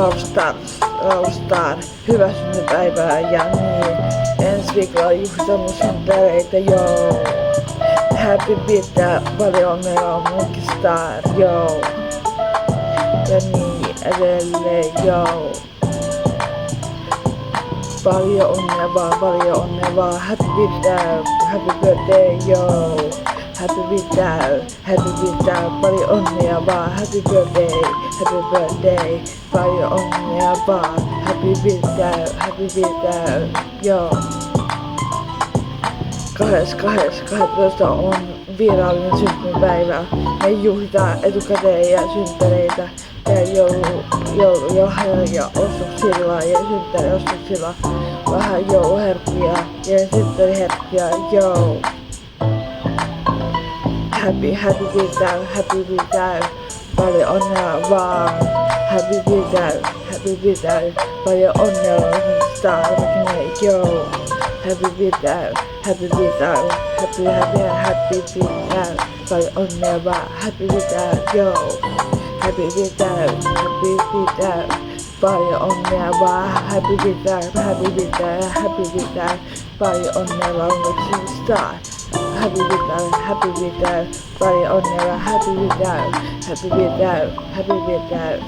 Laustar, hyvää syntymäpäivää ja niin, ensi viikolla juhlistamme synttäreitä, joo. Happy birthday, paljon onnea munkin star, joo. Ja niin edelleen, joo. Paljon onnea vaan, happy birthday, joo. Happy birthday, paljon onnea vaan, happy birthday, paljon onnea vaan, happy birthday, joo. 2.12. on virallinen syntymäpäivä. Me juhlitaan etukäteen ja synttäreitä ja joulujohjalla ja ostoksilla ja synttäriostoksilla vähän jouluherkkuja ja synttäriherkkuja, joo. Happy birthday, paljon onnea vaan, happy birthday, paljon onnea star, Mäkinen, joo. Happy birthday, paljon onnea vaan, happy birthday, joo. Happy birthday, paljon onnea vaan, happy birthday, paljon onnea vaan, Mäkinen star. Happy birthday, paljon onnea, happy birthday.